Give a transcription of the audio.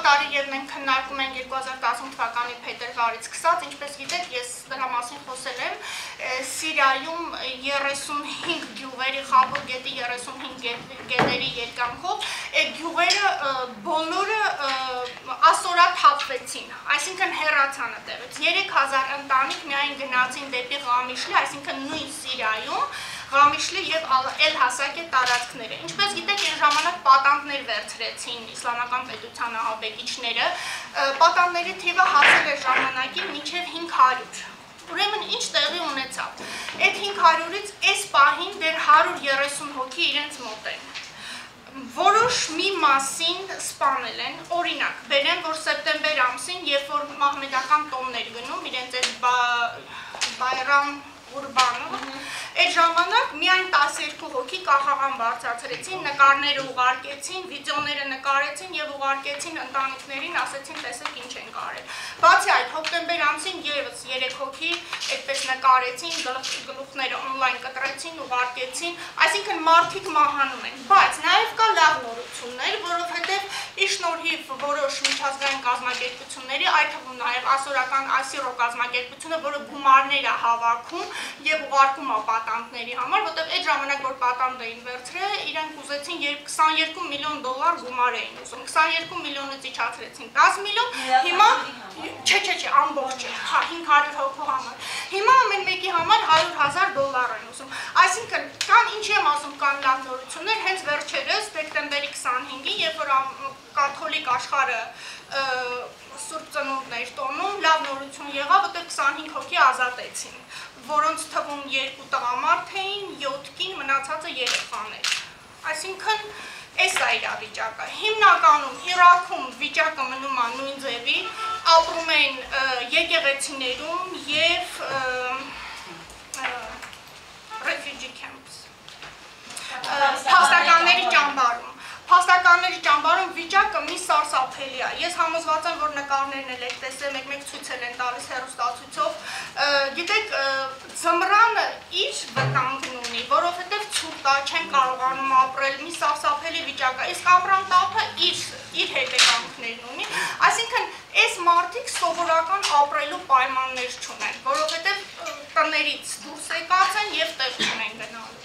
տարի եւ մենք քննարկում ենք 2018 թվականի փետրվարից սկսած, ինչպես գիտեք, ես դրա մասին խոսել եմ, Սիրիայում 35 գյուղերի Խաբուր գետի 35 գետերի երկայնքով այդ գյուղերը բոլորը ասորաթափվեցին, այսինքն հեռացան այդտեղից 3000 ընտանիք միայն գնացին դեպի Ղամիշլի, այսինքն նույն Սիրիայում Ղամիշլի եւ էլ հասակե տարածքները։ Ինչպես գիտեք, այն ժամանակ պատանդներ վերցրեցին իսլամական պետության ահաբեկիչները, պատանդների թիվը հասել է ժամանակին մինչև 500։ Ուրեմն ինչ տեղի ունեցավ։ Այդ 500-ից այս պահին դեռ 130 հոգի իրենց մոտ են։ Որոշ մի մասին սպանել են, օրինակ, բերեմ, որ սեպտեմբեր ամսին, երբ որ մահմեդական տոմներ գնում, իրենց այդ Բայրամ Ղուրբանը, այդ ժամանակ միայն 12 հոգի կախաղան բարձրացրեցին, նկարները ուղարկեցին, վիդեոները նկարեցին եւ ուղարկեցին ընտանիքներին, ասեցին, տեսեք ինչ են կարել։ Բացի այդ, հոկտեմբեր ամսին եւս 3 հոգի այդպես նկարեցին, գլուխները on-line կտրեցին, ուղարկեցին, այսինքն մարդիկ մահանում են։ Բայց նաեւ կա լավ նորություններ, որովհետեւ ի շնորհիվ որոշ միջազգային կազմակերպությունների, այդ թվում նաեւ ասորական Ասիրո կազմակերպությունը, որը գումարներ է հավաքում եւ ուղարկում է պատանդների համար, որտեղ այդ ժամանակ որ պատանդ էին վերցրել, իրենք ուզեցին 22 միլիոն դոլար գումար էին ուզում, 22 միլիոնից իջացրեցին 10 միլիոն, հիմա չէ, ամբողջը, 500 հոգու համար, հիմա ամեն մեկի համար 100,000 դոլար են ուզում, այսինքն կան ինչի եմ ասում, կան լավ նորություններ, հենց վերջերս դեկտեմբերի 25-ին, երբ որ կաթոլիկ աշխարհը Սուրբ Ծնունդներ տոնում, լավ նորություն եղավ, որտեղ 25 հոգի ազատեցին, որոնց թվում 2 տղամարդ էին, 7 կին, մնացածը երեխաներ։ Այսինքն, այս է իրավիճակը։ Հիմնականում Իրաքում վիճակը մնում է նույն ձևի, ապրում են եկեղեցիներում եւ refugee camps, փախստականների ճամբարում։ Փաստականների ճամբարում վիճակը մի սարսափելի է։ Ես համոզված եմ, որ նկարներն էլ եք տեսել, մեկ-մեկ ցույցել են տալիս հեռուստացույցով։ Գիտեք, ձմռանը իր վտանգն ունի, որովհետև ցուրտ է, չեն կարողանում ապրել, մի սարսափելի վիճակ է։ Իսկ ամռան տափը իր հետևանքներն ունի։ Այսինքն, այս մարդիկ սովորական ապրելու պայմաններ չունեն, որովհետև տներից դուրս եկած են եւ տեղ չունեն գնալու։